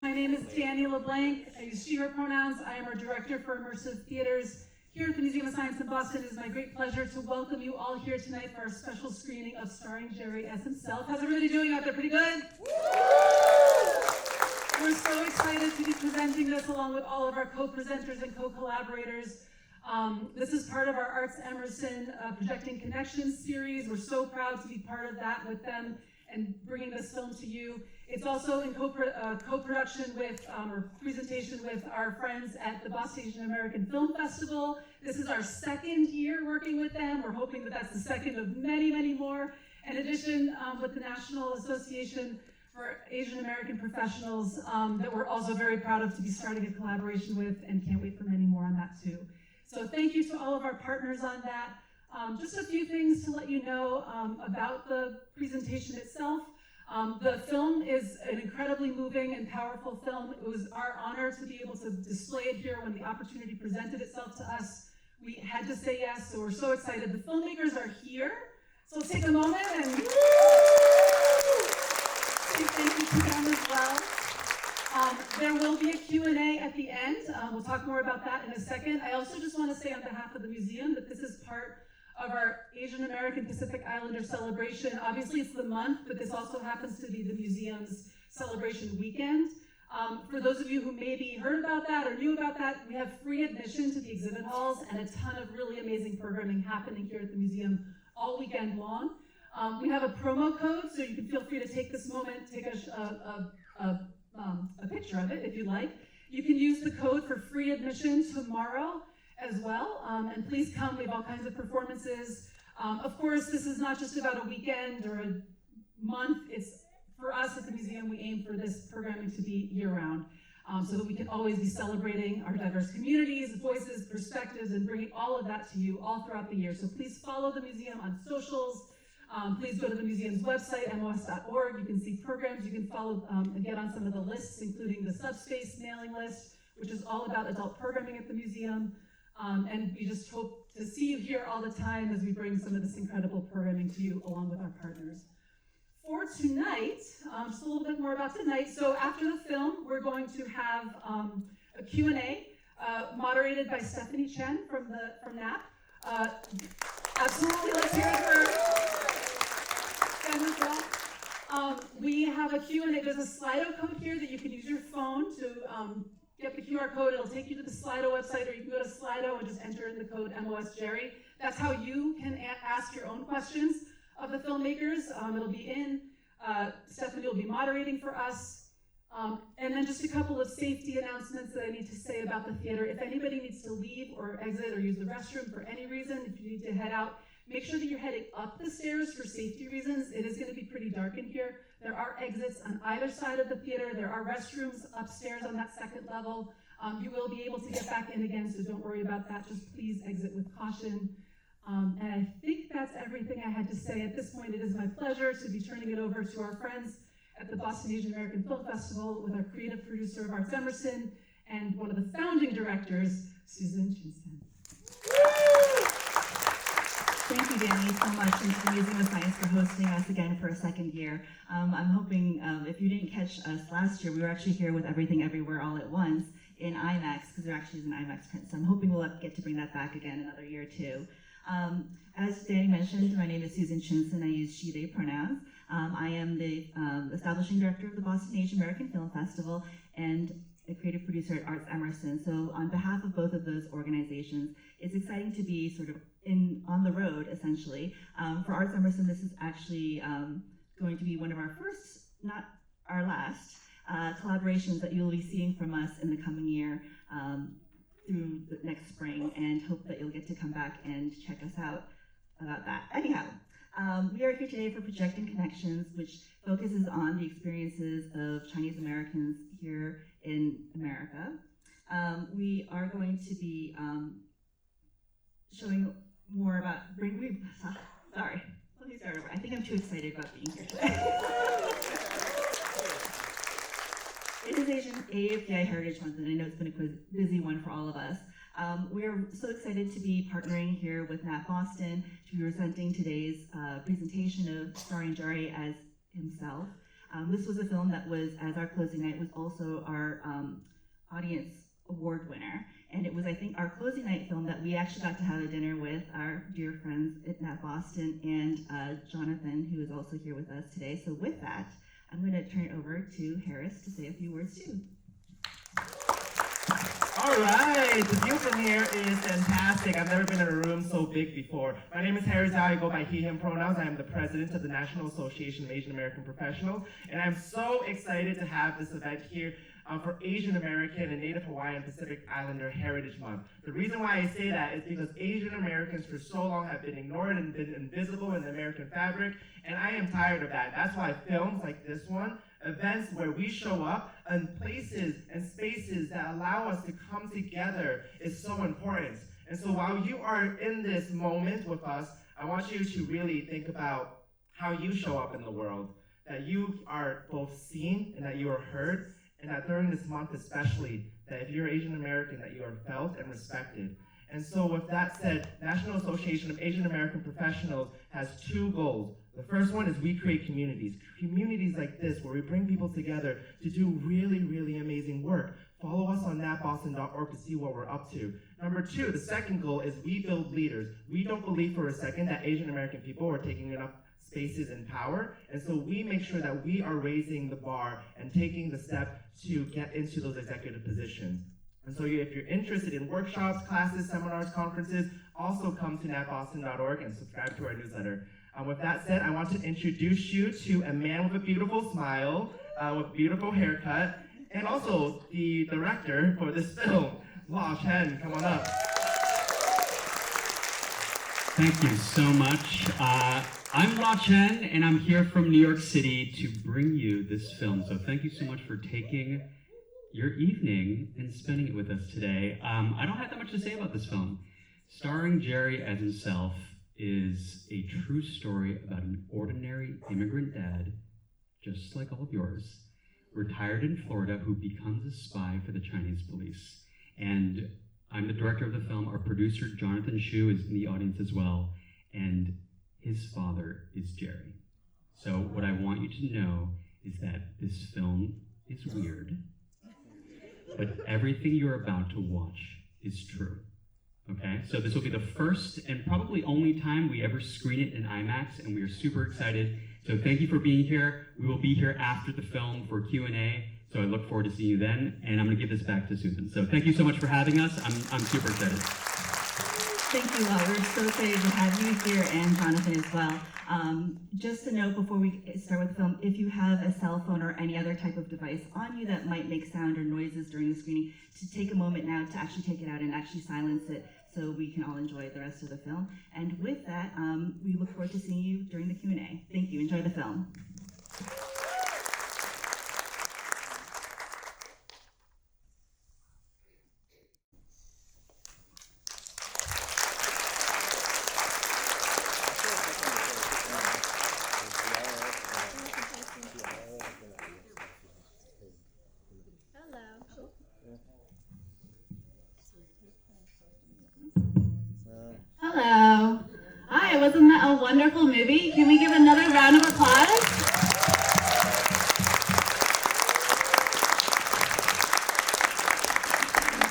My name is Danny LeBlanc. I use she, her pronouns. I am our director for immersive theaters here at the Museum of Science in Boston. It is my great pleasure to welcome you all here tonight for our special screening of Starring Jerry as himself. How's everybody doing out there? Pretty good? We're so excited to be presenting this along with all of our co-presenters and co-collaborators. This is part of our Arts Emerson Projecting Connections series. We're so proud to be part of that with them and bringing this film to you. It's also in co-production with, or presentation with our friends at the Boston Asian American Film Festival. This is our second year working with them. We're hoping that that's the second of many, many more. In addition, with the National Association for Asian American Professionals, that we're also very proud of to be starting a collaboration with, and can't wait for many more on that too. So thank you to all of our partners on that. Just a few things to let you know about the presentation itself. The film is an incredibly moving and powerful film. It was our honor to be able to display it here when the opportunity presented itself to us. We had to say yes, so we're so excited. The filmmakers are here, so let's take a moment and say thank you to them as well. There will be a Q&A at the end. We'll talk more about that in a second. I also just want to say on behalf of the museum that this is part of our Asian American Pacific Islander celebration. Obviously it's the month, but this also happens to be the museum's celebration weekend. For those of you who maybe heard about that or knew about that, we have free admission to the exhibit halls and a ton of really amazing programming happening here at the museum all weekend long. We have a promo code, so you can feel free to take this moment, take a picture of it if you like. You can use the code for free admission tomorrow as well, and please come. We have all kinds of performances. Of course, this is not just about a weekend or a month. It's for us at the museum, we aim for this programming to be year-round, so that we can always be celebrating our diverse communities, voices, perspectives, and bringing all of that to you all throughout the year. So please follow the museum on socials. Please go to the museum's website, mos.org. You can see programs. You can follow and get on some of the lists, including the Subspace mailing list, which is all about adult programming at the museum. And we just hope to see you here all the time as we bring some of this incredible programming to you along with our partners. For tonight, just a little bit more about tonight. So after the film, we're going to have a Q&A moderated by Stephanie Chen from NAAAP. Absolutely, let's hear it for them as well. We have a Q&A. There's a Slido code here that you can use your phone to get the QR code. It'll take you to the Slido website, or you can go to Slido and just enter in the code MOSJerry. That's how you can ask your own questions of the filmmakers. It'll be in. Stephanie will be moderating for us. And then just a couple of safety announcements that I need to say about the theater. If anybody needs to leave or exit or use the restroom for any reason, if you need to head out, make sure that you're heading up the stairs for safety reasons. It is going to be pretty dark in here. There are exits on either side of the theater. There are restrooms upstairs on that second level. You will be able to get back in again, so don't worry about that. Just please exit with caution. And I think that's everything I had to say. At this point, it is my pleasure to be turning it over to our friends at the Boston Asian American Film Festival with our creative producer of Arts Emerson and one of the founding directors, Susan Chen. Thank you, Danny, so much, and to the Museum of Science for hosting us again for a second year. I'm hoping, if you didn't catch us last year, we were actually here with Everything Everywhere All at Once in IMAX, because there actually is an IMAX print, so I'm hoping we'll get to bring that back again another year or two. As Danny mentioned, my name is Susan Chinson. I use she, they pronouns. I am the establishing director of the Boston Asian American Film Festival and a creative producer at Arts Emerson. So on behalf of both of those organizations, it's exciting to be sort of on the road, essentially. For Arts Emerson, this is actually going to be one of our first, not our last, collaborations that you'll be seeing from us in the coming year through the next spring, and hope that you'll get to come back and check us out about that. Anyhow, we are here today for Projecting Connections, which focuses on the experiences of Chinese Americans here in America. We are going to be showing more about, sorry, let me start over. I think I'm too excited about being here today. It is Asian AAPI Heritage Month, and I know it's been a busy one for all of us. We're so excited to be partnering here with NAAAP Boston to be presenting today's presentation of Starring Jerry as himself. This was a film that was, as our closing night, was also our audience award winner. And it was, I think, our closing night film that we actually got to have a dinner with our dear friends at NAAAP Boston and Jonathan, who is also here with us today. So with that, I'm going to turn it over to Harris to say a few words too. All right, the view from here is fantastic. I've never been in a room so big before. My name is Harry Zhao. I go by he, him pronouns. I am the president of the National Association of Asian American Professionals, and I'm so excited to have this event here for Asian American and Native Hawaiian Pacific Islander Heritage Month. The reason why I say that is because Asian Americans for so long have been ignored and been invisible in the American fabric, and I am tired of that. That's why films like this one, events where we show up, and places and spaces that allow us to come together is so important. And so while you are in this moment with us, I want you to really think about how you show up in the world, that you are both seen and that you are heard, and that during this month especially, that if you're Asian American, that you are felt and respected. And so with that said, National Association of Asian American Professionals has two goals. The first one is we create communities like this where we bring people together to do really, really amazing work. Follow us on naapboston.org to see what we're up to. Number two, the second goal is we build leaders. We don't believe for a second that Asian American people are taking enough spaces and power, and so we make sure that we are raising the bar and taking the step to get into those executive positions. And so if you're interested in workshops, classes, seminars, conferences, also come to naapboston.org and subscribe to our newsletter. With that said, I want to introduce you to a man with a beautiful smile, with a beautiful haircut, and also the director for this film, Law Chen. Come on up. Thank you so much. I'm Law Chen, and I'm here from New York City to bring you this film. So thank you so much for taking your evening and spending it with us today. I don't have that much to say about this film. Starring Jerry as himself is a true story about an ordinary immigrant dad, just like all of yours, retired in Florida, who becomes a spy for the Chinese police. And I'm the director of the film. Our producer, Jonathan Shu, is in the audience as well. And his father is Jerry. So what I want you to know is that this film is weird, but everything you're about to watch is true. Okay, so this will be the first and probably only time we ever screen it in IMAX, and we are super excited. So thank you for being here. We will be here after the film for Q&A, so I look forward to seeing you then, and I'm gonna give this back to Susan. So thank you so much for having us. I'm super excited. Thank you, Law. We're so excited to have you here, and Jonathan as well. Just a note before we start with the film, if you have a cell phone or any other type of device on you that might make sound or noises during the screening, to take a moment now to actually take it out and actually silence it so we can all enjoy the rest of the film. And with that, we look forward to seeing you during the Q&A. Thank you. Enjoy the film. Hello. Hi, wasn't that a wonderful movie? Can we give another round of applause?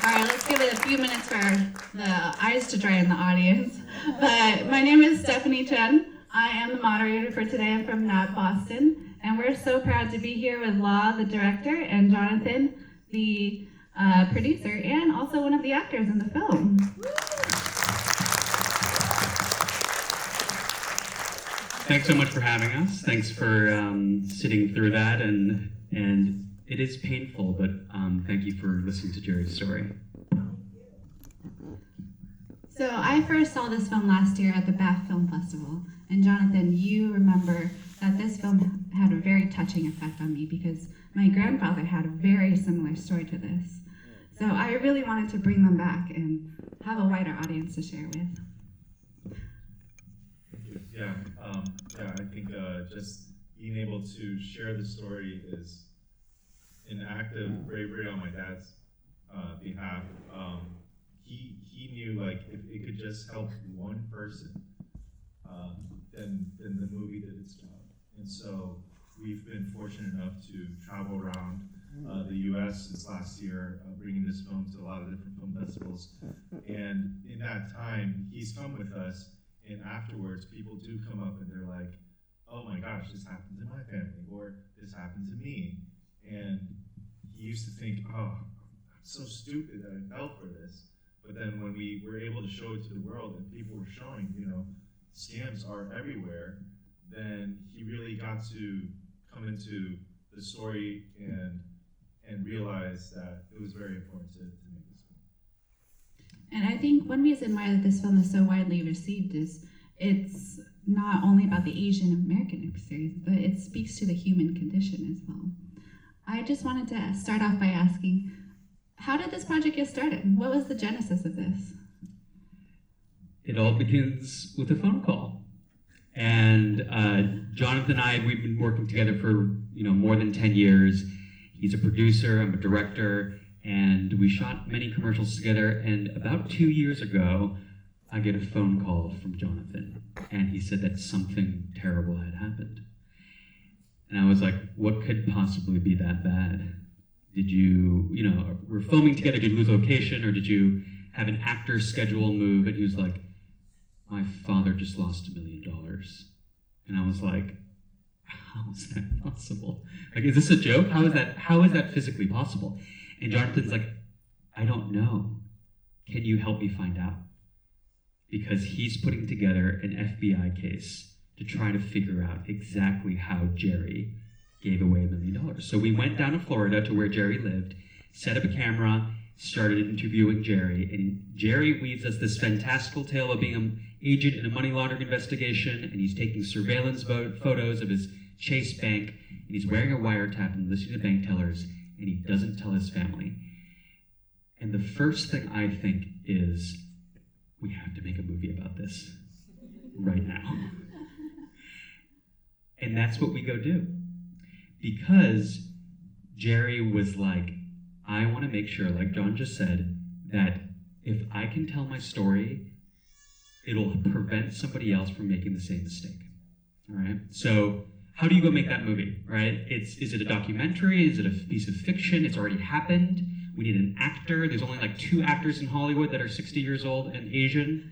All right, let's give it a few minutes for the eyes to dry in the audience. But my name is Stephanie Chen. I am the moderator for today. I'm from NAAAP Boston, and we're so proud to be here with Law, the director, and Jonathan, the producer, and also one of the actors in the film. Thanks so much for having us. Thanks for sitting through that, and it is painful, but thank you for listening to Jerry's story. So I first saw this film last year at the Bath Film Festival, and Jonathan, you remember that this film had a very touching effect on me because my grandfather had a very similar story to this. So I really wanted to bring them back and have a wider audience to share with. I think just being able to share the story is an act of bravery on my dad's behalf. He knew like if it could just help one person, then the movie did its job. And so we've been fortunate enough to travel around the U.S. this last year, bringing this film to a lot of different film festivals. And in that time, he's come with us, and afterwards, people do come up and they're like, "Oh my gosh, this happened to my family," or "This happened to me." And he used to think, "Oh, I'm so stupid that I fell for this." But then when we were able to show it to the world and people were showing, scams are everywhere, then he really got to come into the story and realize that it was very important to make this film. And I think one reason why this film is so widely received is it's not only about the Asian American experience, but it speaks to the human condition as well. I just wanted to start off by asking, how did this project get started? What was the genesis of this? It all begins with a phone call. And Jonathan and I, we've been working together for more than 10 years. He's a producer, I'm a director, and we shot many commercials together. And about 2 years ago, I get a phone call from Jonathan, and he said that something terrible had happened. And I was like, what could possibly be that bad? Did you, we're filming together, did you lose location, or did you have an actor's schedule move? And he was like, my father just lost $1 million. And I was like, how is that possible? Like, is this a joke? How is that physically possible? And Jonathan's like, I don't know. Can you help me find out? Because he's putting together an FBI case to try to figure out exactly how Jerry gave away $1 million. So we went down to Florida to where Jerry lived, set up a camera, started interviewing Jerry, and Jerry weaves us this fantastical tale of being an agent in a money laundering investigation, and he's taking surveillance photos of his Chase Bank, and he's wearing a wiretap and listening to bank tellers, and he doesn't tell his family. And the first thing I think is, we have to make a movie about this right now. And that's what we go do. Because Jerry was like, I want to make sure, like John just said, that if I can tell my story, it'll prevent somebody else from making the same mistake. All right? So how do you go make that movie, right? Is it a documentary? Is it a piece of fiction? It's already happened. We need an actor. There's only like 2 actors in Hollywood that are 60 years old and Asian.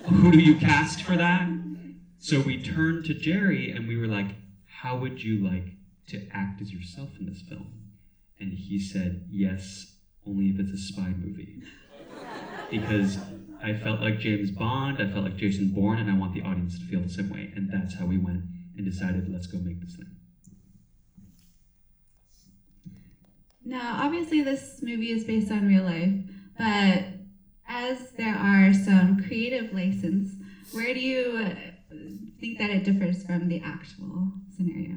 Who do you cast for that? So we turned to Jerry and we were like, how would you like to act as yourself in this film? And he said, yes, only if it's a spy movie. Because I felt like James Bond, I felt like Jason Bourne, and I want the audience to feel the same way. And that's how we went and decided, let's go make this thing. Now, obviously this movie is based on real life, but as there are some creative license, where do you think that it differs from the actual scenario?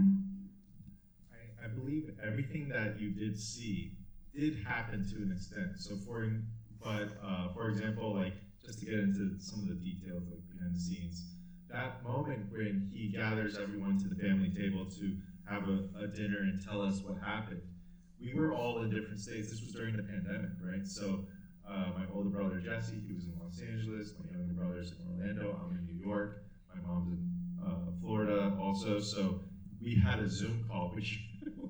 I believe everything that you did see did happen to an extent. So for example, like just to get into some of the details like behind the scenes, that moment when he gathers everyone to the family table to have a dinner and tell us what happened, we were all in different states. This was during the pandemic, right? So my older brother Jesse, he was in Los Angeles. My younger brother's in Orlando. I'm in New York. My mom's in Florida also. So we had a Zoom call, which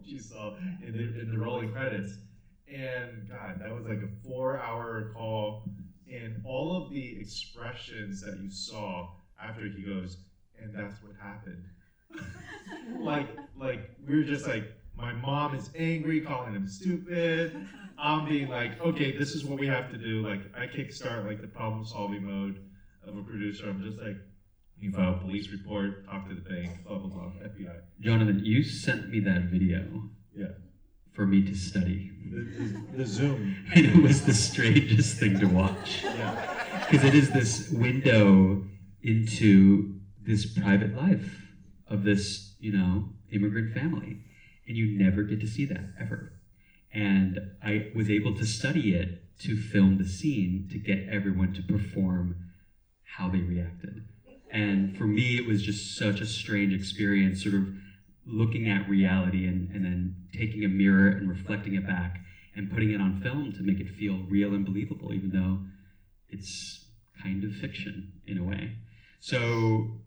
you saw in the rolling credits. And God, that was like a 4-hour call. And all of the expressions that you saw after he goes, and that's what happened. like we were just like, my mom is angry, calling him stupid. I'm being like, okay, this is what we have to do. Like, I kickstart like the problem-solving mode of a producer. I'm just like, you file a police report, talk to the bank, blah, blah, blah, FBI. Jonathan, you sent me that video for me to study. The Zoom. And it was the strangest thing to watch. Yeah. Because it is this window into this private life of this, immigrant family. And you never get to see that, ever. And I was able to study it to film the scene to get everyone to perform how they reacted. And for me, it was just such a strange experience, sort of looking at reality and then taking a mirror and reflecting it back and putting it on film to make it feel real and believable, even though it's kind of fiction in a way. So,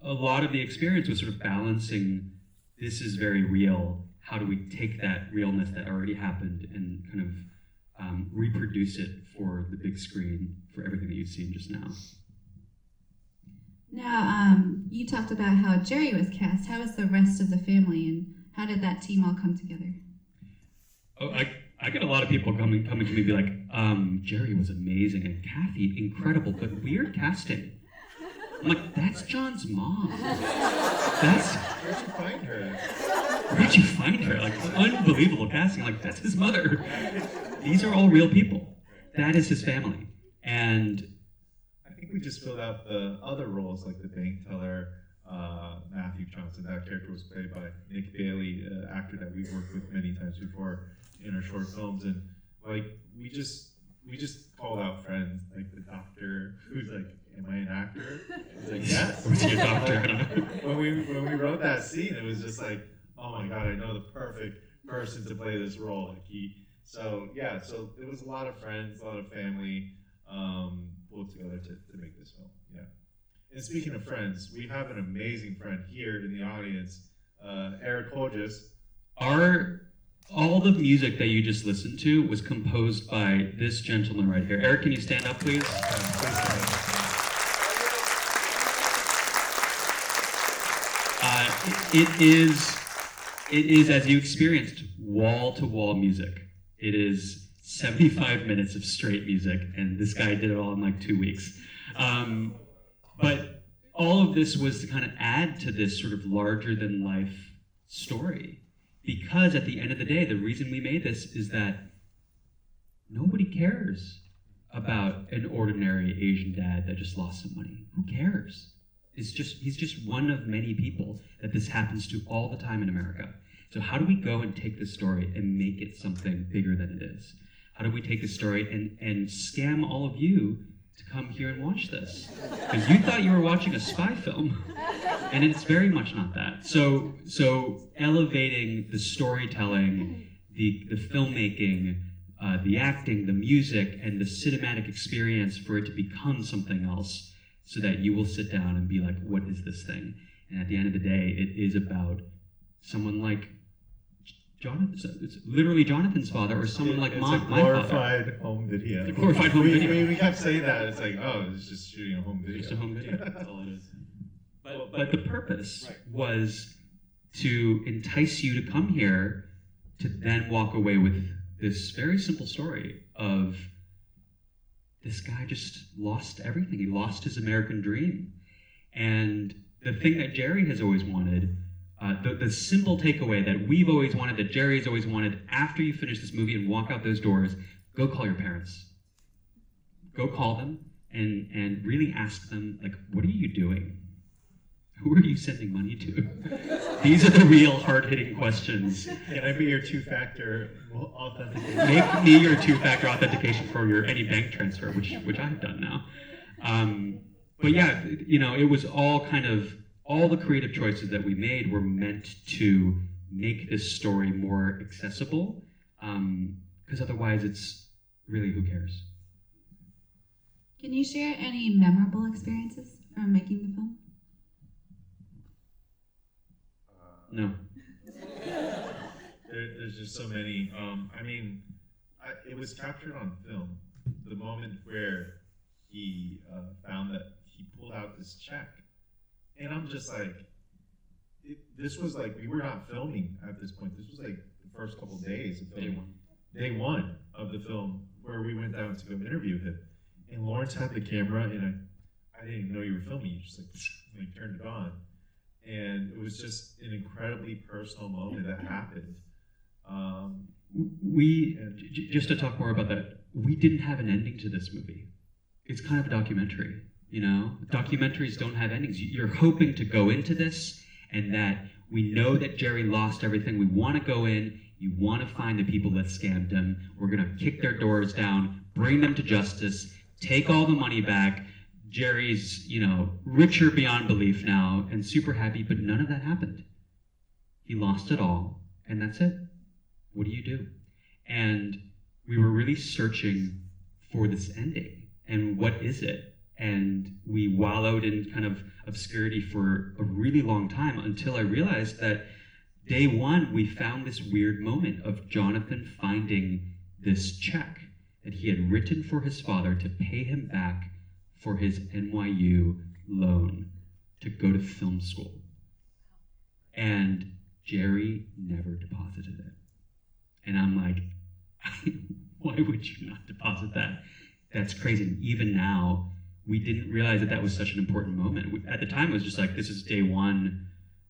a lot of the experience was sort of balancing, this is very real, how do we take that realness that already happened and kind of reproduce it for the big screen, for everything that you've seen just now. Now, you talked about how Jerry was cast. How was the rest of the family, and how did that team all come together? Oh, I get a lot of people coming to me and be like, Jerry was amazing, and Kathy, incredible, but weird casting. I'm like, that's John's mom. Where'd you find her? Where'd you find her? Like, unbelievable casting. Like, that's his mother. These are all real people. That is his family. And I think we just filled out the other roles, like the bank teller, Matthew Johnson. That character was played by Nick Bailey, an actor that we've worked with many times before in our short films. And like, we just called out friends, like the doctor who's like, am I an actor? He's like, yes. was he a doctor? I don't know. when we wrote that scene, it was just like, oh my God, I know the perfect person to play this role. So it was a lot of friends, a lot of family pulled together to make this film. Yeah. And speaking of friends, we have an amazing friend here in the audience, Eric Holgis. All the music that you just listened to was composed by this gentleman right here. Eric, can you stand up, please? It is, as you experienced, wall-to-wall music. It is 75 minutes of straight music, and this guy did it all in like 2 weeks. But all of this was to kind of add to this sort of larger-than-life story. Because at the end of the day, the reason we made this is that nobody cares about an ordinary Asian dad that just lost some money. Who cares? He's just one of many people that this happens to all the time in America. So how do we go and take this story and make it something bigger than it is? How do we take this story and scam all of you to come here and watch this? Because you thought you were watching a spy film, and it's very much not that. So elevating the storytelling, the filmmaking, the acting, the music, and the cinematic experience for it to become something else, so that you will sit down and be like, what is this thing? And at the end of the day, it is about someone like Jonathan. It's literally Jonathan's father, or someone like my father. It's a glorified home video. It's a glorified home video. We kept saying that. It's like, oh, it's just shooting a home video. Just a home video. That's all it is. But the purpose was to entice you to come here, to then walk away with this very simple story of this guy just lost everything. He lost his American dream. And the thing that Jerry has always wanted, the simple takeaway that we've always wanted, that Jerry's always wanted, after you finish this movie and walk out those doors, go call your parents. Go call them and really ask them, like, what are you doing? Who are you sending money to? These are the real hard-hitting questions. Can I be your two-factor authentication? Make me your two-factor authentication for your any bank transfer, which I've done now. But yeah, it was all the creative choices that we made were meant to make this story more accessible, because otherwise it's really, who cares? Can you share any memorable experiences from making the film? No. There's just so many. It was captured on film. The moment where he found that he pulled out this check, and I'm just like, this was like, we were not filming at this point. This was like the first couple days of filming. Day one of the film, where we went down to go interview him, and Lawrence had the camera, and I didn't even know you were filming. You just like turned it on. And it was just an incredibly personal moment that happened. Just to talk more about that, we didn't have an ending to this movie. It's kind of a documentary, Documentaries don't have endings. You're hoping to go into this and that we know that Jerry lost everything. We want to go in. You want to find the people that scammed him. We're going to kick their doors down, bring them to justice, take all the money back. Jerry's, richer beyond belief now and super happy, but none of that happened. He lost it all, and that's it. What do you do? And we were really searching for this ending, and what is it? And we wallowed in kind of obscurity for a really long time until I realized that day one, we found this weird moment of Jonathan finding this check that he had written for his father to pay him back for his NYU loan to go to film school. And Jerry never deposited it. And I'm like, why would you not deposit that? That's crazy. And even now, we didn't realize that that was such an important moment. At the time, it was just like, this is day one.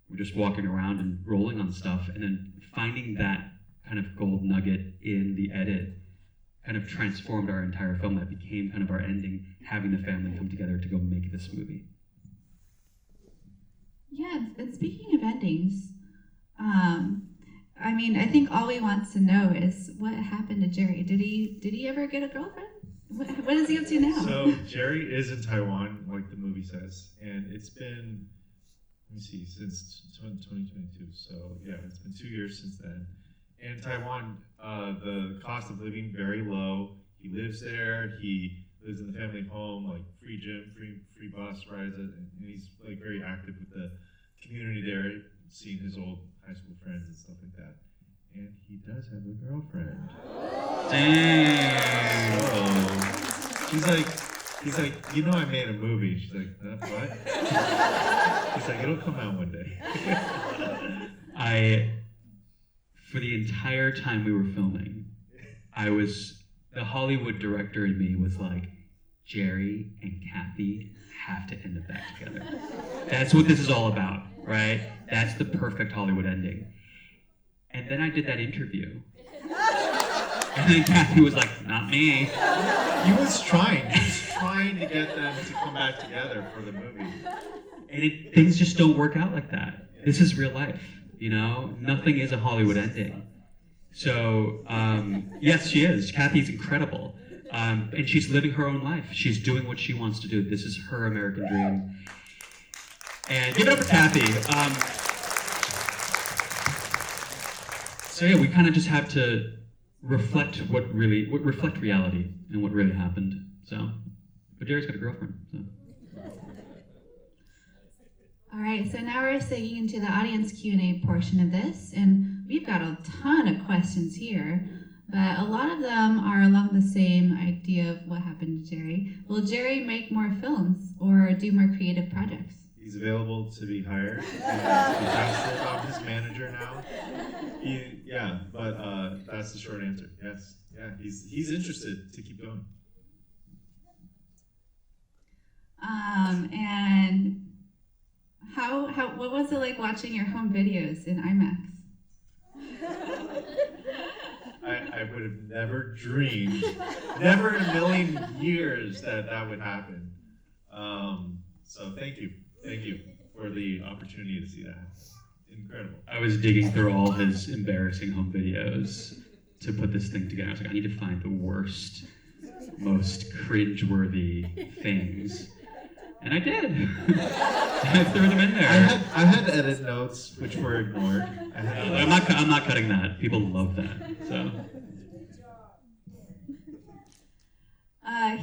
We're just walking around and rolling on stuff. And then finding that kind of gold nugget in the edit kind of transformed our entire film. That became kind of our ending, having the family come together to go make this movie. Yeah, and speaking of endings, I mean, I think all we want to know is what happened to Jerry. Did he ever get a girlfriend? What is he up to now? So Jerry is in Taiwan, like the movie says, and it's been, let me see, since 2022. So yeah, it's been 2 years since then. And in Taiwan, the cost of living very low. He lives there. He lives in the family home, like free gym, free bus rides, and he's like very active with the community there, seeing his old high school friends and stuff like that. And he does have a girlfriend. Dang. So he's like, you know, I made a movie. She's like, what? He's like, it'll come out one day. For the entire time we were filming, the Hollywood director in me was like, Jerry and Kathy have to end up back together. That's what this is all about, right? That's the perfect Hollywood ending. And then I did that interview. And then Kathy was like, not me. He was trying to get them to come back together for the movie. And things just don't work out like that. This is real life, you know? Nothing is a Hollywood ending. So, yes, she is. Kathy's incredible. And she's living her own life. She's doing what she wants to do. This is her American dream. And give it up for Kathy. So yeah, we kind of just have to reflect reflect reality and what really happened. So, but Jerry's got a girlfriend. So. All right, so now we're segueing into the audience Q&A portion of this, and we've got a ton of questions here, but a lot of them are along the same idea of what happened to Jerry. Will Jerry make more films or do more creative projects? He's available to be hired. He's asked about his manager now. But that's the short answer. Yes, yeah, he's interested to keep going. And what was it like watching your home videos in IMAX? I would have never dreamed, never in a million years that would happen. So thank you for the opportunity to see that. Incredible. I was digging through all his embarrassing home videos to put this thing together. I was like, I need to find the worst, most cringeworthy things. And I did. I threw them in there. I had edit notes which were ignored. I'm not cutting that. People love that. So.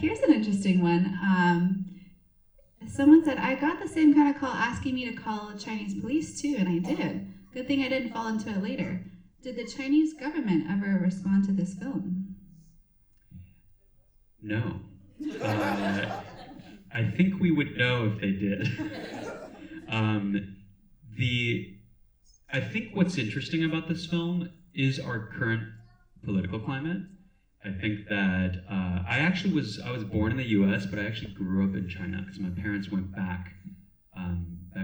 Here's an interesting one. Someone said, I got the same kind of call asking me to call the Chinese police too, and I did. Good thing I didn't fall into it later. Did the Chinese government ever respond to this film? No. I think we would know if they did. I think what's interesting about this film is our current political climate. I think that I was born in the U.S., but I actually grew up in China because my parents went back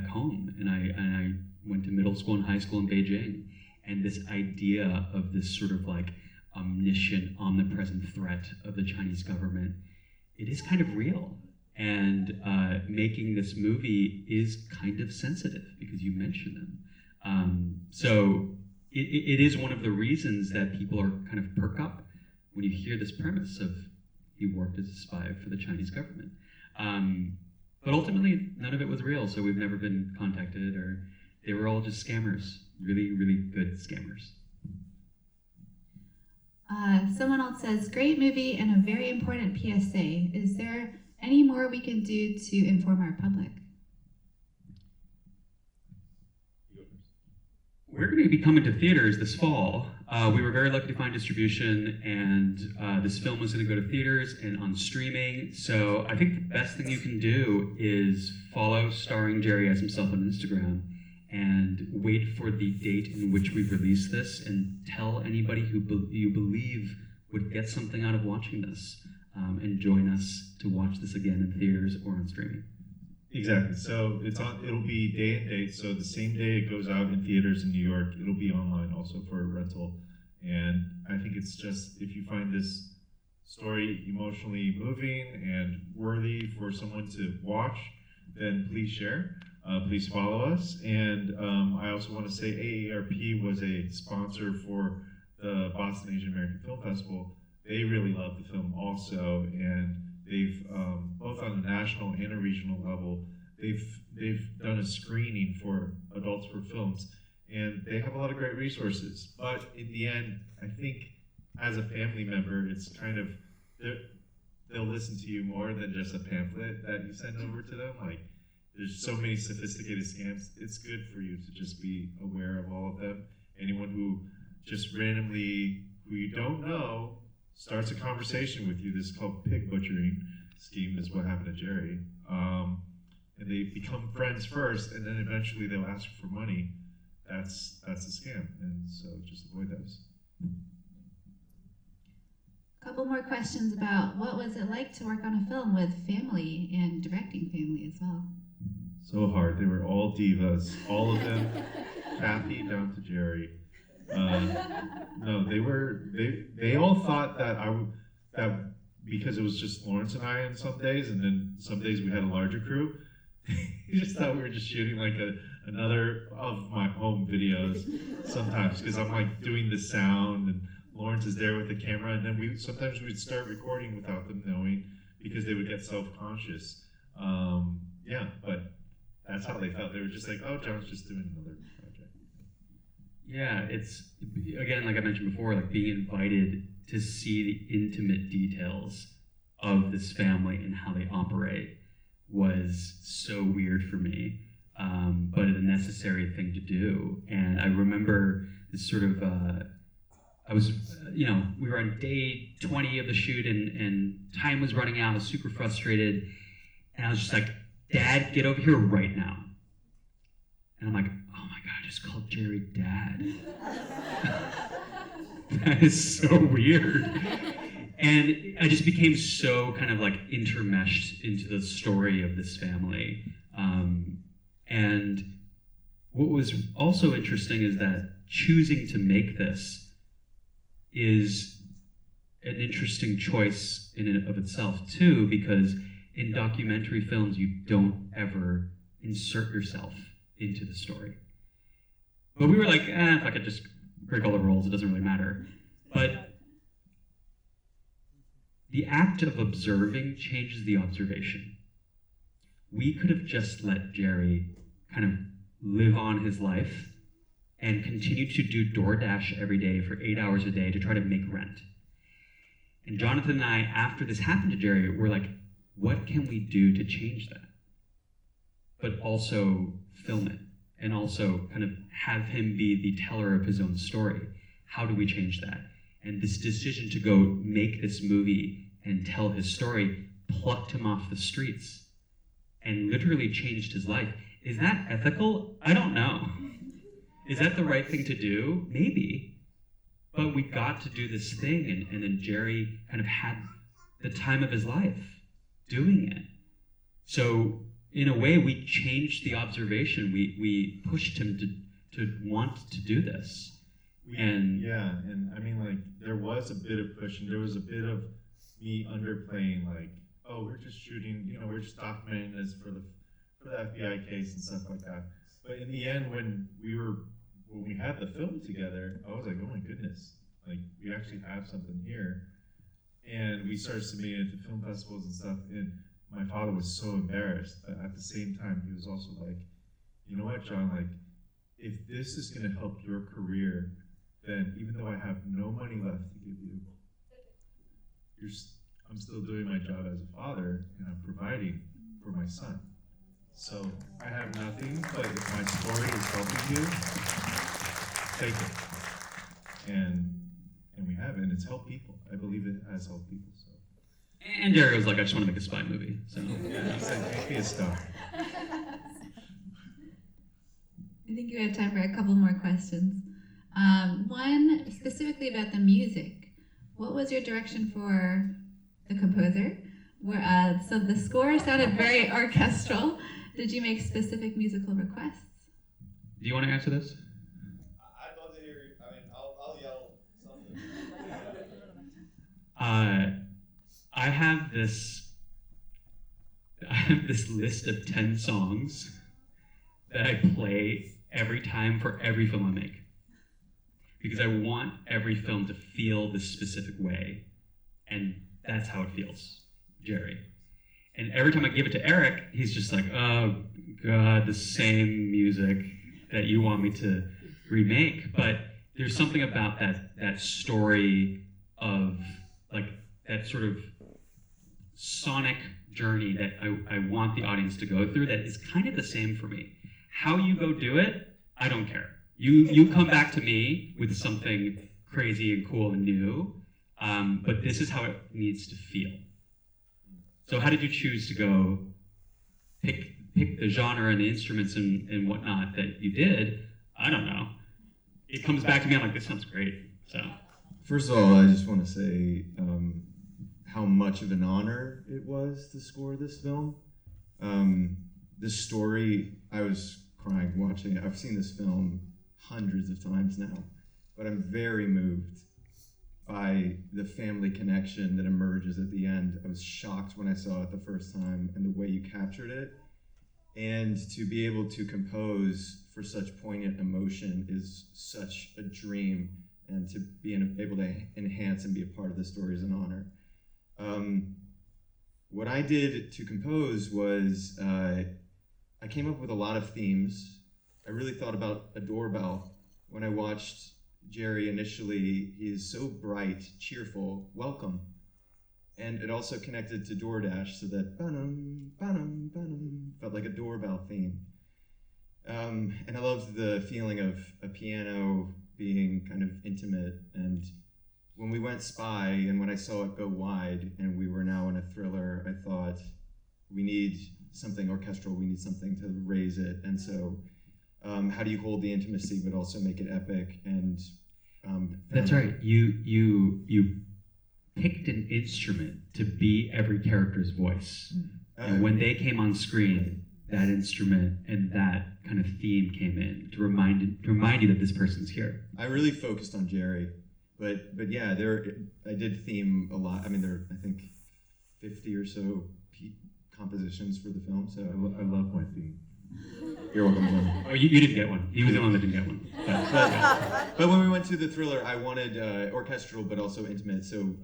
home, and I went to middle school and high school in Beijing. And this idea of this sort of like omniscient, omnipresent threat of the Chinese government, it is kind of real. And making this movie is kind of sensitive because you mentioned them. So it is one of the reasons that people are kind of perk up when you hear this premise of he worked as a spy for the Chinese government. But ultimately, none of it was real, so we've never been contacted, or they were all just scammers, really, really good scammers. Someone else says, great movie and a very important PSA. Is there any more we can do to inform our public? We're going to be coming to theaters this fall. We were very lucky to find distribution, and this film was going to go to theaters and on streaming. So I think the best thing you can do is follow Starring Jerry as himself on Instagram and wait for the date in which we release this, and tell anybody who you believe would get something out of watching this, and join us to watch this again in theaters or on streaming. Exactly. So it'll be day and date. So the same day it goes out in theaters in New York, it'll be online also for rental. And I think it's just, if you find this story emotionally moving and worthy for someone to watch, then please share. Please follow us. And I also want to say AARP was a sponsor for the Boston Asian American Film Festival. They really love the film also, and they've both on a national and a regional level, they've done a screening for Adults for Films, and they have a lot of great resources. But in the end, I think as a family member, it's kind of they'll listen to you more than just a pamphlet that you send over to them. Like, there's so many sophisticated scams. It's good for you to just be aware of all of them. Anyone who just randomly, who you don't know, starts a conversation with you. This is called pig butchering scheme, is what happened to Jerry. And they become friends first, and then eventually they'll ask you for money. That's a scam, and so just avoid those. A couple more questions about what was it like to work on a film with family and directing family as well? So hard. They were all divas, all of them, Kathy down to Jerry. No, they all thought that because it was just Lawrence and I on some days, and then some days we had a larger crew. He just thought we were just shooting like another of my home videos sometimes, because I'm like doing the sound and Lawrence is there with the camera, and then sometimes we'd start recording without them knowing because they would get self-conscious. Yeah, but that's how they felt. They were just like, oh, John's just doing another project. Yeah, it's, again, like I mentioned before, like being invited to see the intimate details of this family and how they operate was so weird for me, but a necessary thing to do. And I remember this sort of, I was, we were on day 20 of the shoot, and time was running out. I was super frustrated, and I was just like, Dad, get over here right now. And I'm like, oh my God, I just called Jerry Dad. That is so weird. And I just became so kind of like intermeshed into the story of this family. And what was also interesting is that choosing to make this is an interesting choice in and of itself too, because in documentary films, you don't ever insert yourself into the story. But we were like, if I could just break all the rules, it doesn't really matter. But the act of observing changes the observation. We could have just let Jerry kind of live on his life and continue to do DoorDash every day for 8 hours a day to try to make rent. And Jonathan and I, after this happened to Jerry, were like, what can we do to change that? But also film it, and also kind of have him be the teller of his own story. How do we change that? And this decision to go make this movie and tell his story plucked him off the streets and literally changed his life. Is that ethical? I don't know. Is that the right thing to do? Maybe. But we got to do this thing, and then Jerry kind of had the time of his life doing it. So in a way, we changed the observation. We pushed him to want to do this. And I mean, like, there was a bit of push, and there was a bit of me underplaying, like, oh, we're just shooting, we're just documenting this for the FBI case and stuff like that. But in the end, when we had the film together, I was like, oh my goodness, like, we actually have something here. And we started submitting it to film festivals and stuff, and my father was so embarrassed, but at the same time, he was also like, you know what, John, like, if this is gonna help your career, then even though I have no money left to give you, I'm still doing my job as a father, and I'm providing for my son. So I have nothing, but if my story is helping you, take it. And we have it, and it's helped people. I believe it has helped people. So. And Jerry was like, I just want to make a spy movie. So Yeah, he said, make me a star. I think you have time for a couple more questions. One specifically about the music. What was your direction for the composer? So the score sounded very orchestral. Did you make specific musical requests? do you want to answer this? I'd love to hear. I mean, I'll yell something. I have this list of 10 songs that I play every time for every film I make. Because I want every film to feel this specific way. And that's how it feels, Jerry. And every time I give it to Eric, he's just like, oh God, the same music that you want me to remake. But there's something about that story of like that sort of sonic journey that I want the audience to go through that is kind of the same for me. How you go do it, I don't care. You come back to me with something crazy and cool and new, but this is how it needs to feel. So how did you choose to go pick the genre and the instruments and whatnot that you did? I don't know. It comes back to me, I'm like, this sounds great. So First of all, I just want to say how much of an honor it was to score this film. This story, I was crying watching it. I've seen this film hundreds of times now, but I'm very moved by the family connection that emerges at the end. I was shocked when I saw it the first time and the way you captured it. And to be able to compose for such poignant emotion is such a dream, and to be able to enhance and be a part of the story is an honor. What I did to compose was I came up with a lot of themes. I really thought about a doorbell. When I watched Jerry initially, he is so bright, cheerful, welcome. And it also connected to DoorDash, so that ba-dum, ba-dum, ba-dum, felt like a doorbell theme. And I loved the feeling of a piano being kind of intimate. And when we went spy, and when I saw it go wide, and we were now in a thriller, I thought, we need something orchestral, we need something to raise it. And so how do you hold the intimacy but also make it epic? And that's right. You picked an instrument to be every character's voice. And when they came on screen, that instrument and that kind of theme came in to remind you that this person's here. I really focused on Jerry, but yeah, I did theme a lot. I mean, there are, I think, 50 or so compositions for the film. So I love my theme. You're welcome, Jim. Oh, you didn't get one. He was the one that didn't get one. But when we went to the thriller, I wanted orchestral but also intimate, so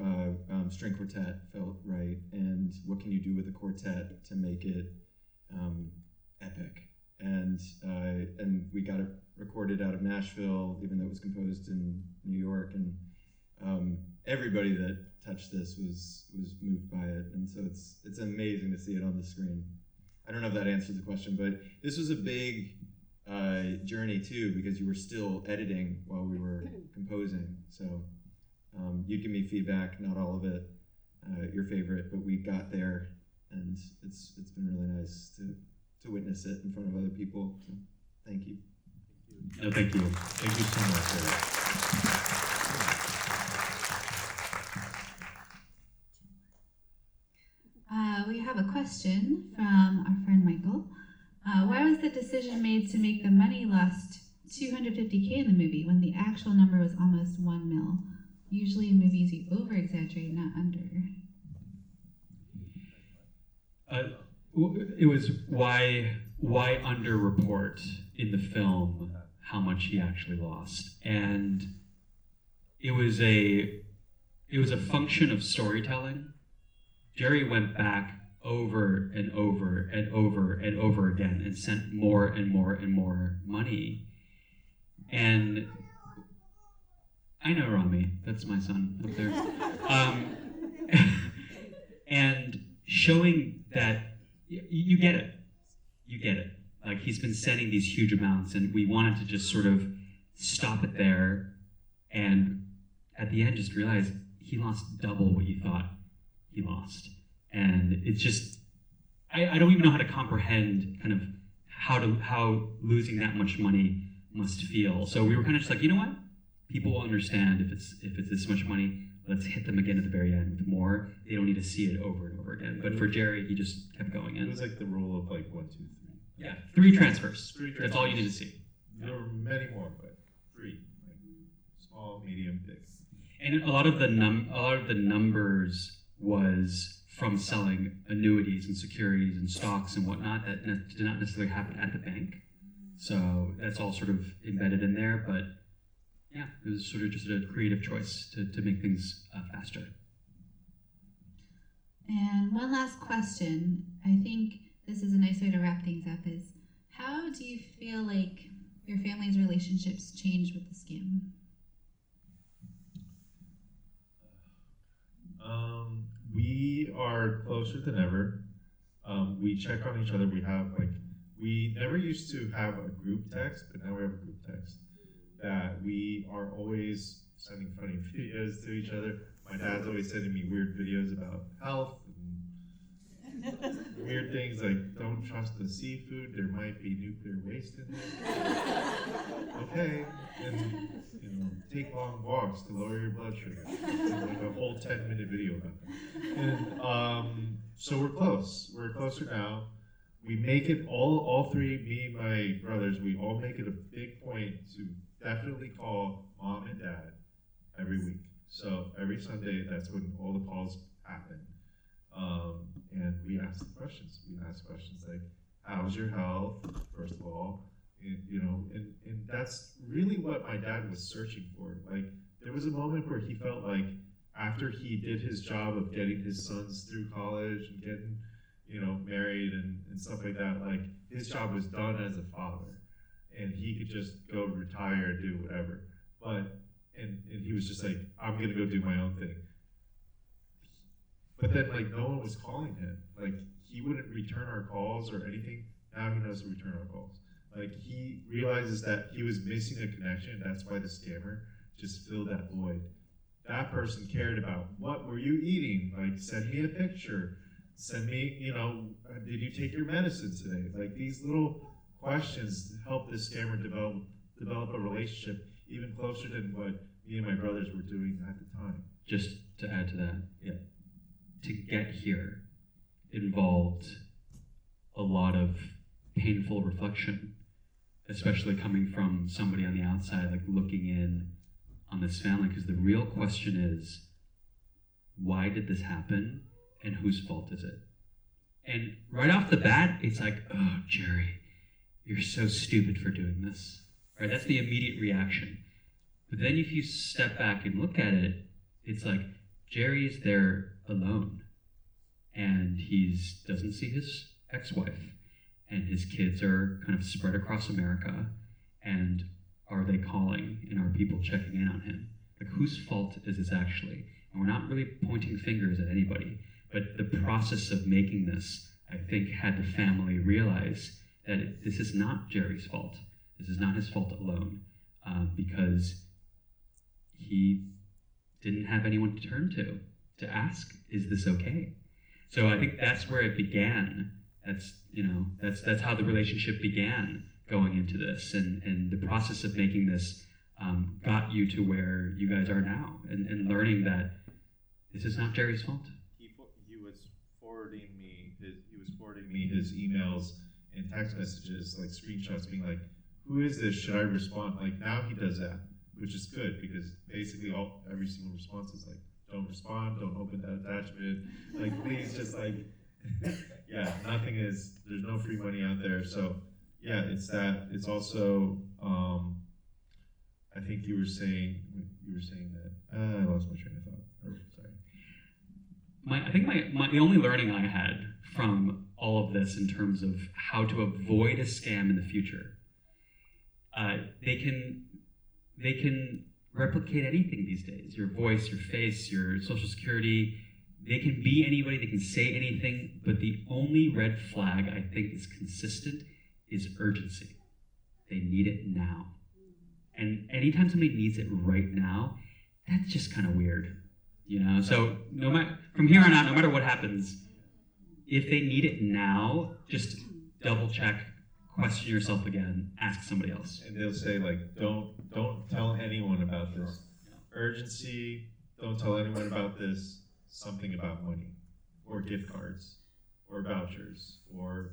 string quartet felt right. And what can you do with a quartet to make it epic? And we got it recorded out of Nashville, even though it was composed in New York. And everybody that touched this was moved by it, and so it's amazing to see it on the screen. I don't know if that answers the question, but this was a big journey too, because you were still editing while we were composing. So you'd give me feedback, not all of it, your favorite, but we got there, and it's been really nice to witness it in front of other people. So thank you. No, thank you. Thank you so much, Eric. We have a question from our friend Michael. Why was the decision made to make the money lost $250K in the movie when the actual number was almost $1 million? Usually in movies you over-exaggerate, not under. It was why underreport in the film how much he actually lost, and it was a function of storytelling. Jerry went back over and over and over and over again and sent more and more and more money. And I know Rami, that's my son up there. showing that you get it. You get it. Like, he's been sending these huge amounts, and we wanted to just sort of stop it there, and at the end just realize he lost double what you thought he lost. And it's just, I don't even know how to comprehend kind of how losing that much money must feel. So we were kind of just like, you know what? People will understand if it's this much money. Let's hit them again at the very end with more. They don't need to see it over and over again. But for Jerry, he just kept going in. It was like the rule of like 1, 2, 3. Yeah, 3 transfers. 3 transfers. That's all you need to see. There were many more, but 3, like small, medium, big. And a lot of the numbers was from selling annuities and securities and stocks and whatnot that did not necessarily happen at the bank. So that's all sort of embedded in there. But yeah, it was sort of just a creative choice to make things faster. And one last question. I think this is a nice way to wrap things up is, how do you feel like your family's relationships changed with the scam? We are closer than ever. We check on each other. We never used to have a group text, but now we have a group text that we are always sending funny videos to each other. My dad's always sending me weird videos about health and weird things like, don't trust the seafood, there might be nuclear waste in it. Okay, and take long walks to lower your blood sugar. Like a whole 10-minute video about that. And so we're close. We're closer now. We make it all three, me and my brothers, we all make it a big point to definitely call mom and dad every week. So every Sunday, that's when all the calls happen. And we ask the questions. We ask questions like, how's your health, first of all? And that's really what my dad was searching for. Like, there was a moment where he felt like after he did his job of getting his sons through college and getting, married and stuff like that, like, his job was done as a father. And he could just go retire, do whatever. And he was just like, I'm gonna go do my own thing. But then, like, no one was calling him. Like, he wouldn't return our calls or anything. Now he knows to return our calls. Like, he realizes that he was missing a connection. That's why the scammer just filled that void. That person cared about, what were you eating? Like, send me a picture. Send me, did you take your medicine today? Like, these little questions help this scammer develop a relationship even closer than what me and my brothers were doing at the time. Just to add to that, yeah, to get here involved a lot of painful reflection, especially coming from somebody on the outside, like looking in on this family, because the real question is, why did this happen and whose fault is it? And right off the bat, it's like, oh, Jerry, you're so stupid for doing this. Right? That's the immediate reaction. But then if you step back and look at it, it's like, Jerry's there alone. And he doesn't see his ex-wife. And his kids are kind of spread across America. And are they calling? And are people checking in on him? Like, whose fault is this actually? And we're not really pointing fingers at anybody. But the process of making this, I think, had the family realize that this is not Jerry's fault. This is not his fault alone, because he didn't have anyone to turn to ask, is this okay? So I think that's where it began. That's how the relationship began going into this, and the process of making this got you to where you guys are now, and learning that this is not Jerry's fault. He was forwarding me his emails and text messages, like screenshots, being like, who is this? Should I respond? Like, now he does that, which is good, because basically every single response is like, don't respond, don't open that attachment, like, please just like, yeah, there's no free money out there. So yeah, it's that. It's also, I think you were saying that, I lost my train of thought, sorry. I think the only learning I had from all of this in terms of how to avoid a scam in the future, they can replicate anything these days. Your voice, your face, your social security. They can be anybody, they can say anything, but the only red flag I think is consistent is urgency. They need it now. And anytime somebody needs it right now, that's just kind of weird, you know? So from here on out, no matter what happens, if they need it now, just double check, question yourself again, ask somebody else. And they'll say like, don't tell anyone about this. Urgency, don't tell anyone about this. Something about money, or gift cards, or vouchers, or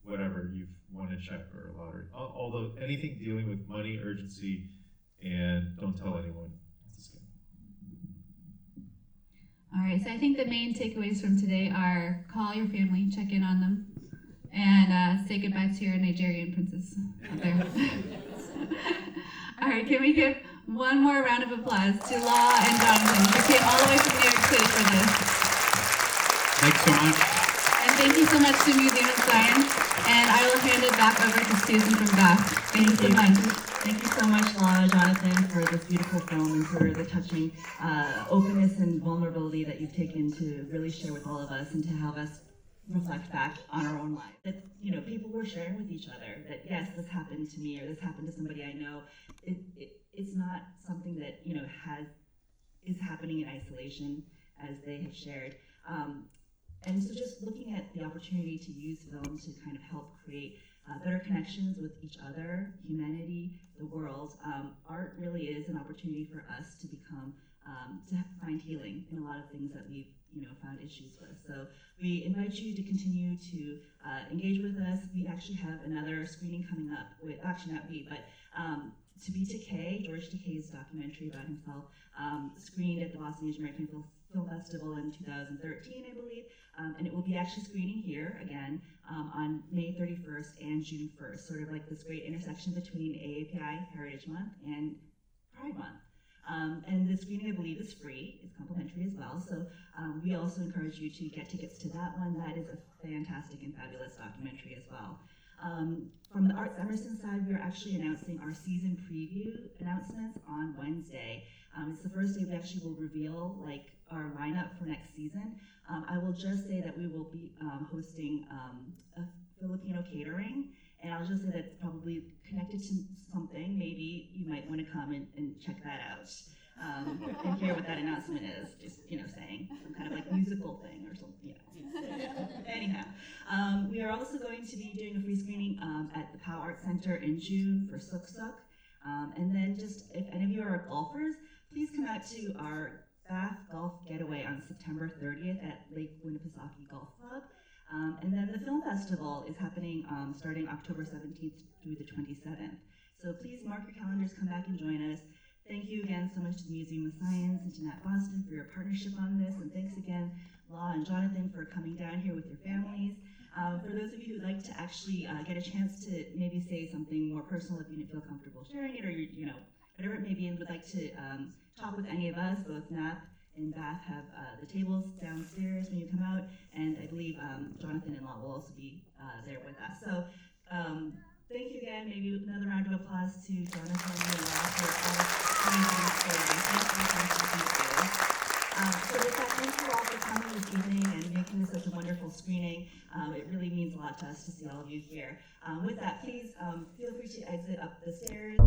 whatever you want to check, or a lottery. Although anything dealing with money, urgency, and don't tell anyone. All right, so I think the main takeaways from today are call your family, check in on them, and say goodbye to your Nigerian princess out there. All right, can we give one more round of applause to Law and Jonathan, who came all the way from New York City for this. Thanks so much. And thank you so much to Museum of Science. And I will hand it back over to Susan from Bath. Thank you so much. Thank you so much, Law and Jonathan, for this beautiful film and for the touching openness and vulnerability that you've taken to really share with all of us and to have us reflect back on our own lives. That people were sharing with each other that yes, this happened to me or this happened to somebody I know. It's not something that is happening in isolation, as they have shared. And so just looking at the opportunity to use film to kind of help create better connections with each other, humanity, the world, art really is an opportunity for us to become, to find healing in a lot of things that we've found issues with. So we invite you to continue to engage with us. We actually have another screening coming up with, actually not we, but To Be Takei, George Takei's documentary about himself, screened at the Boston American Film Festival in 2013, I believe, and it will be actually screening here again on May 31st and June 1st, sort of like this great intersection between AAPI Heritage Month and Pride Month. And the screening, I believe, is free. It's complimentary as well. So we also encourage you to get tickets to that one. That is a fantastic and fabulous documentary as well. From the Arts Emerson side, we are actually announcing our season preview announcements on Wednesday. It's the first day we actually will reveal our lineup for next season. I will just say that we will be hosting a Filipino catering, and I'll just say that it's probably connected to something. Maybe you might want to come and check that out and hear what that announcement is. Just saying some kind of musical thing or something. Anyhow, we are also going to be doing a free screening at the Powell Arts Center in June for Suk Suk. And then just if any of you are golfers, please come out to our Bath Golf Getaway on September 30th at Lake Winnipesaukee Golf Club. And then the film festival is happening starting October 17th through the 27th. So please mark your calendars, come back and join us. Thank you again so much to the Museum of Science and to NAAAP Boston for your partnership on this. And thanks again, Law and Jonathan, for coming down here with your families. For those of you who'd like to actually get a chance to maybe say something more personal if you didn't feel comfortable sharing it, or whatever it may be, and would like to talk with any of us, both NAAAP and Bath have the tables downstairs when you come out, and I believe Jonathan and Law will also be there with us. So thank you again. Maybe another round of applause to Jonathan and Law for all the amazing stories. Thank you. So with that, thank you all for coming this evening and making this such a wonderful screening. It really means a lot to us to see all of you here. With that, please feel free to exit up the stairs.